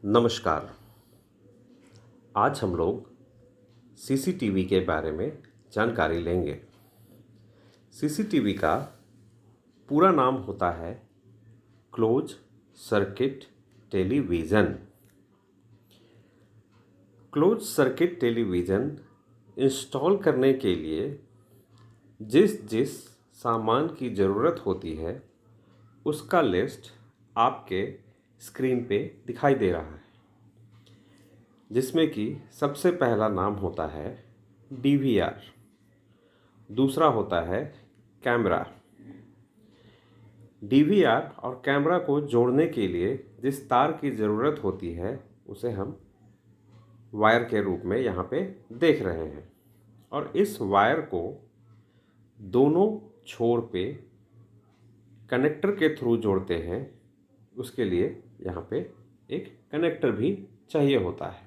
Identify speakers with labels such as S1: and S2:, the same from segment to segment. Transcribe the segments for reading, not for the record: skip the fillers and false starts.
S1: नमस्कार। आज हम लोग सीसीटीवी के बारे में जानकारी लेंगे। सीसीटीवी का पूरा नाम होता है close circuit television. Close circuit television install करने के लिए जिस जिस सामान की ज़रूरत होती है उसका लिस्ट आपके स्क्रीन पे दिखाई दे रहा है, जिसमें कि सबसे पहला नाम होता है डीवीआर, दूसरा होता है कैमरा। डीवीआर और कैमरा को जोड़ने के लिए जिस तार की ज़रूरत होती है उसे हम वायर के रूप में यहाँ पे देख रहे हैं, और इस वायर को दोनों छोर पे कनेक्टर के थ्रू जोड़ते हैं। उसके लिए यहाँ पे एक कनेक्टर भी चाहिए होता है।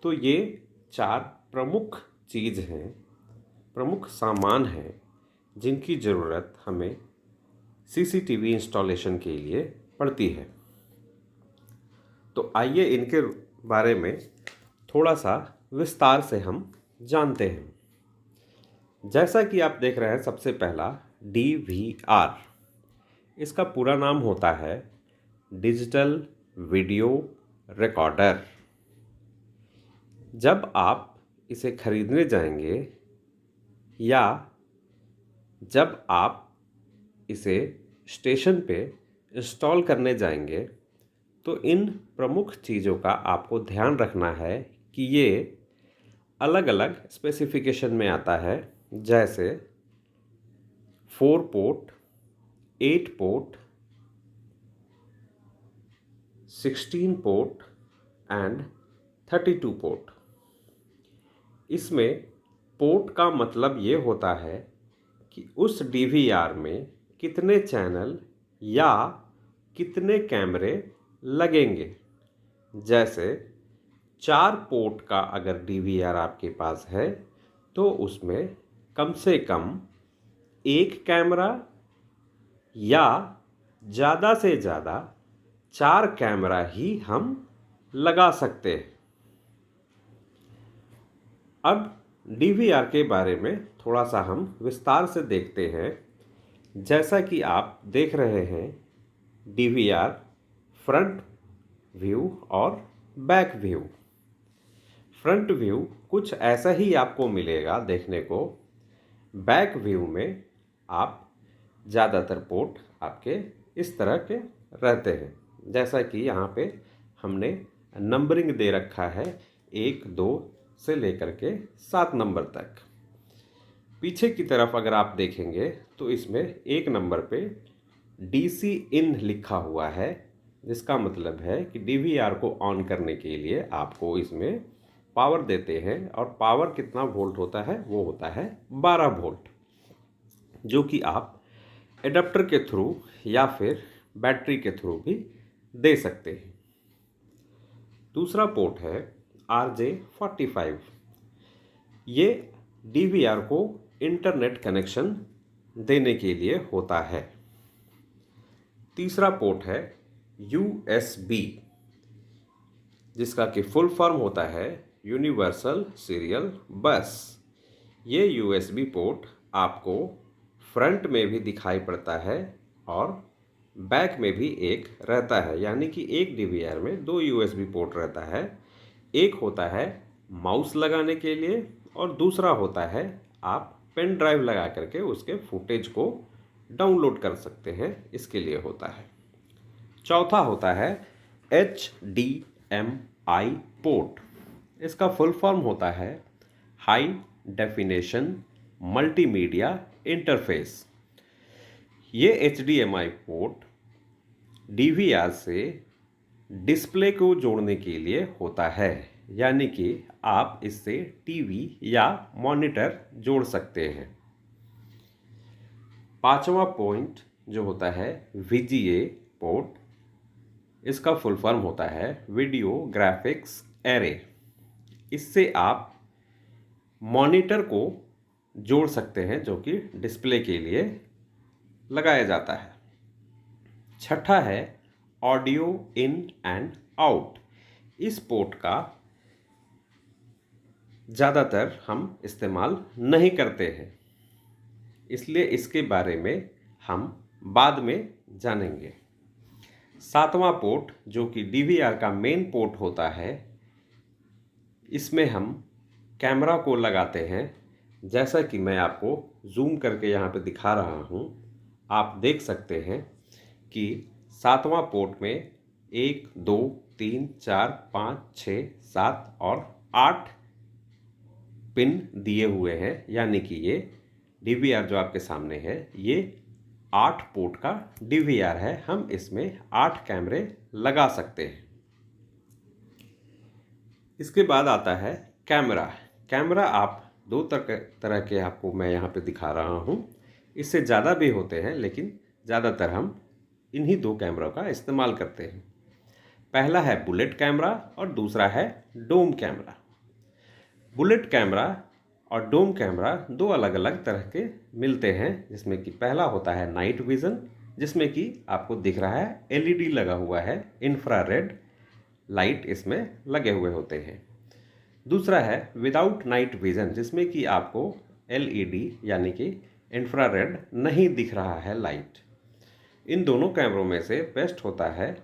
S1: तो ये चार प्रमुख चीज़ हैं, प्रमुख सामान हैं जिनकी ज़रूरत हमें सीसीटीवी इंस्टॉलेशन के लिए पड़ती है। तो आइए इनके बारे में थोड़ा सा विस्तार से हम जानते हैं। जैसा कि आप देख रहे हैं, सबसे पहला डीवीआर, इसका पूरा नाम होता है डिजिटल वीडियो रिकॉर्डर। जब आप इसे खरीदने जाएंगे या जब आप इसे स्टेशन पे इंस्टॉल करने जाएंगे तो इन प्रमुख चीज़ों का आपको ध्यान रखना है कि ये अलग अलग स्पेसिफिकेशन में आता है, जैसे 4 port, 8 port, 16 port and 32 port. इसमें पोर्ट का मतलब ये होता है कि उस डीवीआर में कितने चैनल या कितने कैमरे लगेंगे। जैसे 4 पोर्ट का अगर डीवीआर आपके पास है तो उसमें कम से कम एक कैमरा या ज़्यादा से ज़्यादा 4 कैमरा ही हम लगा सकते हैं। अब डीवीआर के बारे में थोड़ा सा हम विस्तार से देखते हैं। जैसा कि आप देख रहे हैं, डीवीआर फ्रंट व्यू और बैक व्यू। फ्रंट व्यू कुछ ऐसा ही आपको मिलेगा देखने को। बैक व्यू में आप ज़्यादातर पोर्ट आपके इस तरह के रहते हैं, जैसा कि यहाँ पे हमने नंबरिंग दे रखा है 1, 2 से लेकर के 7 नंबर तक। पीछे की तरफ अगर आप देखेंगे तो इसमें 1 नंबर पे डीसी इन लिखा हुआ है, जिसका मतलब है कि डीवीआर को ऑन करने के लिए आपको इसमें पावर देते हैं, और पावर कितना वोल्ट होता है वो होता है 12 वोल्ट, जो कि आप एडाप्टर के थ्रू या फिर बैटरी के थ्रू भी दे सकते हैं। दूसरा पोर्ट है RJ45। ये डीवीआर को इंटरनेट कनेक्शन देने के लिए होता है। तीसरा पोर्ट है USB, जिसका कि फुल फॉर्म होता है यूनिवर्सल सीरियल बस। ये USB पोर्ट आपको फ्रंट में भी दिखाई पड़ता है और बैक में भी एक रहता है, यानी कि एक डीवीआर में 2 USB पोर्ट रहता है। एक होता है माउस लगाने के लिए और दूसरा होता है आप पेन ड्राइव लगा करके उसके फुटेज को डाउनलोड कर सकते हैं, इसके लिए होता है। चौथा होता है HDMI पोर्ट। इसका फुल फॉर्म होता है हाई डेफिनेशन मल्टीमीडिया इंटरफेस। ये HDMI पोर्ट डीवीआर से डिस्प्ले को जोड़ने के लिए होता है, यानी कि आप इससे टीवी या मॉनिटर जोड़ सकते हैं। पांचवा पॉइंट जो होता है VGA पोर्ट, इसका फुल फॉर्म होता है वीडियो ग्राफिक्स एरे। इससे आप मॉनिटर को जोड़ सकते हैं, जो कि डिस्प्ले के लिए लगाया जाता है। छठा है ऑडियो इन एंड आउट। इस पोर्ट का ज़्यादातर हम इस्तेमाल नहीं करते हैं, इसलिए इसके बारे में हम बाद में जानेंगे। सातवां पोर्ट जो कि डीवीआर का मेन पोर्ट होता है, इसमें हम कैमरा को लगाते हैं। जैसा कि मैं आपको जूम करके यहाँ पे दिखा रहा हूँ, आप देख सकते हैं कि सातवां पोर्ट में 1 2 3 4 5 6 7 और 8 पिन दिए हुए हैं, यानी कि ये डीवीआर जो आपके सामने है ये 8 पोर्ट का डीवीआर है। हम इसमें 8 कैमरे लगा सकते हैं। इसके बाद आता है कैमरा। कैमरा आप दो तरह के आपको मैं यहाँ पे दिखा रहा हूँ। इससे ज़्यादा भी होते हैं, लेकिन ज़्यादातर हम इन्हीं 2 कैमरों का इस्तेमाल करते हैं। पहला है बुलेट कैमरा और दूसरा है डोम कैमरा। बुलेट कैमरा और डोम कैमरा 2 अलग अलग तरह के मिलते हैं, जिसमें कि पहला होता है नाइट विज़न, जिसमें कि आपको दिख रहा है एलईडी लगा हुआ है, इंफ्रारेड लाइट इसमें लगे हुए होते हैं। दूसरा है विदाउट नाइट विज़न, जिसमें कि आपको एलईडी यानी कि इंफ्रारेड नहीं दिख रहा है लाइट। इन दोनों कैमरों में से बेस्ट होता है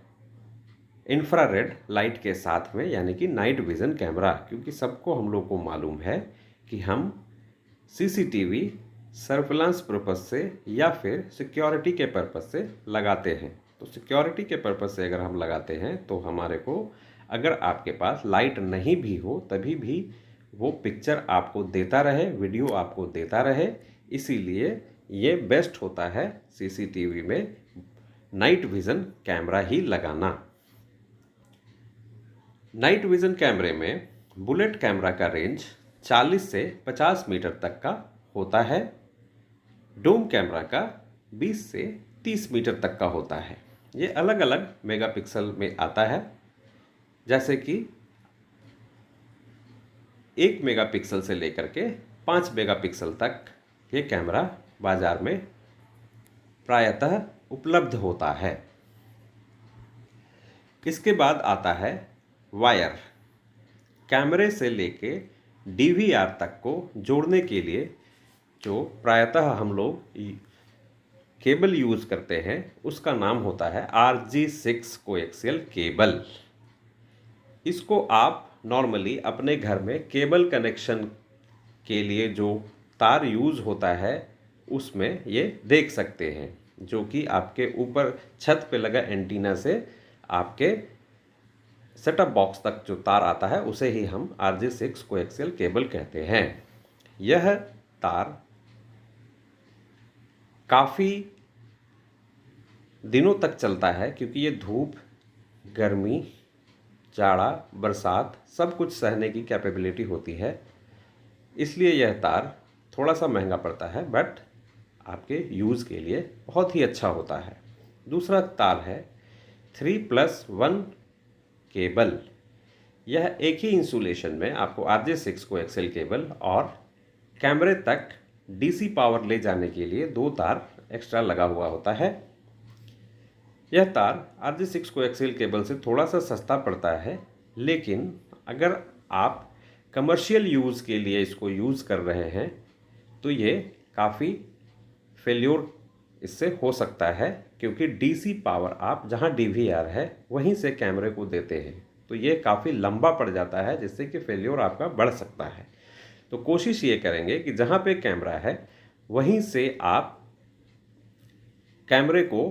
S1: इंफ्रारेड लाइट के साथ में, यानी कि नाइट विज़न कैमरा, क्योंकि सबको हम लोग को मालूम है कि हम सीसीटीवी सर्विलांस पर्पस से या फिर सिक्योरिटी के पर्पस से लगाते हैं। तो सिक्योरिटी के पर्पस से अगर हम लगाते हैं तो हमारे को, अगर आपके पास लाइट नहीं भी हो तभी भी वो पिक्चर आपको देता रहे, वीडियो आपको देता रहे, इसीलिए ये बेस्ट होता है सीसीटीवी में नाइट विज़न कैमरा ही लगाना। नाइट विज़न कैमरे में बुलेट कैमरा का रेंज 40 से 50 मीटर तक का होता है। डोम कैमरा का 20 से 30 मीटर तक का होता है। ये अलग अलग मेगापिक्सल में आता है, जैसे कि 1 मेगापिक्सल से लेकर के 5 मेगापिक्सल तक ये कैमरा बाज़ार में प्रायतः उपलब्ध होता है। इसके बाद आता है वायर। कैमरे से लेके डीवीआर तक को जोड़ने के लिए जो प्रायतः हम लोग केबल यूज़ करते हैं, उसका नाम होता है RG6 कोएक्सियल केबल। इसको आप नॉर्मली अपने घर में केबल कनेक्शन के लिए जो तार यूज़ होता है उसमें ये देख सकते हैं, जो कि आपके ऊपर छत पे लगा एंटीना से आपके सेटअप बॉक्स तक जो तार आता है उसे ही हम RG6 कोएक्सियल केबल कहते हैं। यह तार काफ़ी दिनों तक चलता है, क्योंकि ये धूप, गर्मी, जाड़ा, बरसात सब कुछ सहने की कैपेबिलिटी होती है। इसलिए यह तार थोड़ा सा महंगा पड़ता है, बट आपके यूज़ के लिए बहुत ही अच्छा होता है। दूसरा तार है 3+1 केबल। यह एक ही इंसुलेशन में आपको RG6 कोएक्सियल केबल और कैमरे तक डीसी पावर ले जाने के लिए 2 तार एक्स्ट्रा लगा हुआ होता है। यह तार RG6 कोएक्सियल केबल से थोड़ा सा सस्ता पड़ता है, लेकिन अगर आप कमर्शियल यूज़ के लिए इसको यूज़ कर रहे हैं तो ये काफ़ी फेल्योर इससे हो सकता है, क्योंकि डीसी पावर आप जहां डीवीआर है वहीं से कैमरे को देते हैं, तो ये काफ़ी लंबा पड़ जाता है, जिससे कि फेल्योर आपका बढ़ सकता है। तो कोशिश ये करेंगे कि जहां पे कैमरा है वहीं से आप कैमरे को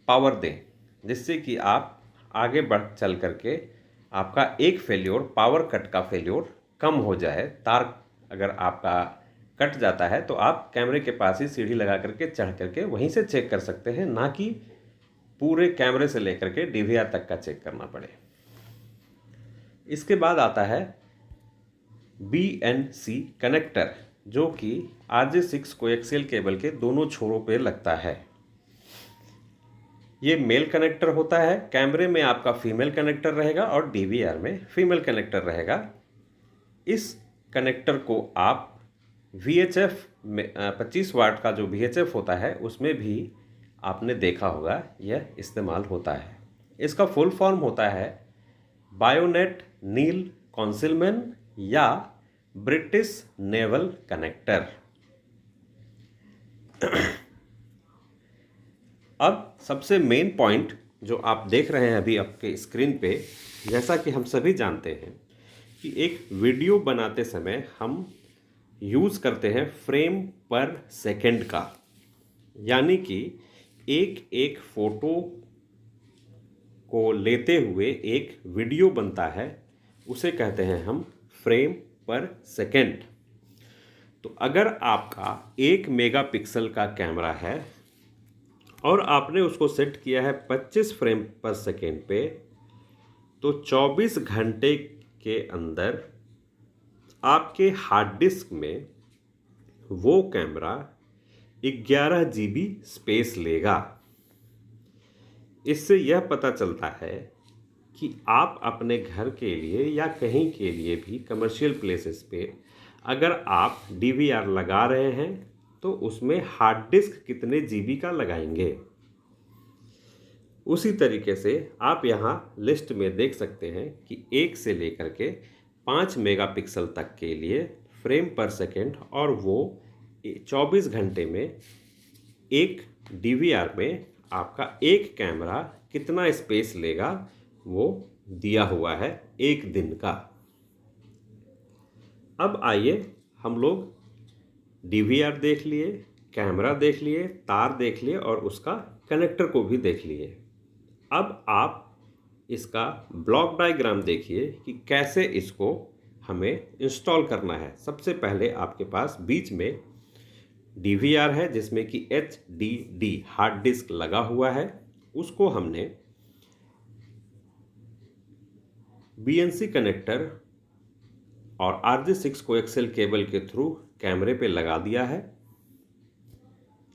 S1: पावर दें, जिससे कि आप आगे बढ़ चल करके आपका एक फेल्योर, पावर कट का फेल्योर कम हो जाए। तार अगर आपका कट जाता है तो आप कैमरे के पास ही सीढ़ी लगा करके चढ़ करके वहीं से चेक कर सकते हैं, ना कि पूरे कैमरे से लेकर के डीवीआर तक का चेक करना पड़े। इसके बाद आता है BNC कनेक्टर, जो कि RG6 कोएक्सियल केबल के दोनों छोरों पे लगता है। ये मेल कनेक्टर होता है। कैमरे में आपका फीमेल कनेक्टर रहेगा और डीवीआर में फीमेल कनेक्टर रहेगा। इस कनेक्टर को आप VHF में 25 वाट का जो VHF होता है उसमें भी आपने देखा होगा यह इस्तेमाल होता है। इसका फुल फॉर्म होता है बायोनेट नील कॉन्सिलमेन या ब्रिटिश नेवल कनेक्टर। अब सबसे मेन पॉइंट जो आप देख रहे हैं अभी आपके स्क्रीन पे, जैसा कि हम सभी जानते हैं कि एक वीडियो बनाते समय हम यूज़ करते हैं फ्रेम पर सेकंड का, यानी कि एक एक फोटो को लेते हुए एक वीडियो बनता है, उसे कहते हैं हम फ्रेम पर सेकंड। तो अगर आपका 1 मेगापिक्सल का कैमरा है और आपने उसको सेट किया है 25 फ्रेम पर सेकेंड पे, तो 24 घंटे के अंदर आपके हार्ड डिस्क में वो कैमरा 11 GB स्पेस लेगा। इससे यह पता चलता है कि आप अपने घर के लिए या कहीं के लिए भी कमर्शियल प्लेसेस पे अगर आप DVR लगा रहे हैं तो उसमें हार्ड डिस्क कितने GB का लगाएंगे। उसी तरीके से आप यहाँ लिस्ट में देख सकते हैं कि 1 से लेकर के 5 मेगापिक्सल तक के लिए फ्रेम पर सेकेंड, और वो 24 घंटे में एक DVR में आपका एक कैमरा कितना स्पेस लेगा वो दिया हुआ है 1 दिन का। अब आइए हम लोग DVR देख लिए, कैमरा देख लिए, तार देख लिए और उसका कनेक्टर को भी देख लिए। अब आप इसका ब्लॉक डायग्राम देखिए कि कैसे इसको हमें इंस्टॉल करना है। सबसे पहले आपके पास बीच में DVR है जिसमें कि HDD हार्ड डिस्क लगा हुआ है। उसको हमने BNC कनेक्टर और RJ6 कोएक्सियल केबल के थ्रू कैमरे पे लगा दिया है।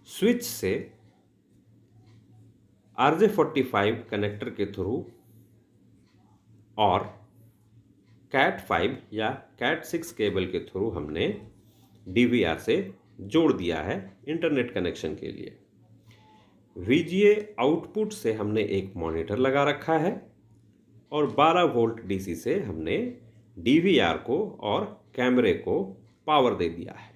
S1: स्विच से RJ45 कनेक्टर के थ्रू और Cat5 या Cat6 केबल के थ्रू हमने DVR से जोड़ दिया है इंटरनेट कनेक्शन के लिए। VGA आउटपुट से हमने एक मॉनिटर लगा रखा है और 12 वोल्ट DC से हमने DVR को और कैमरे को पावर दे दिया है।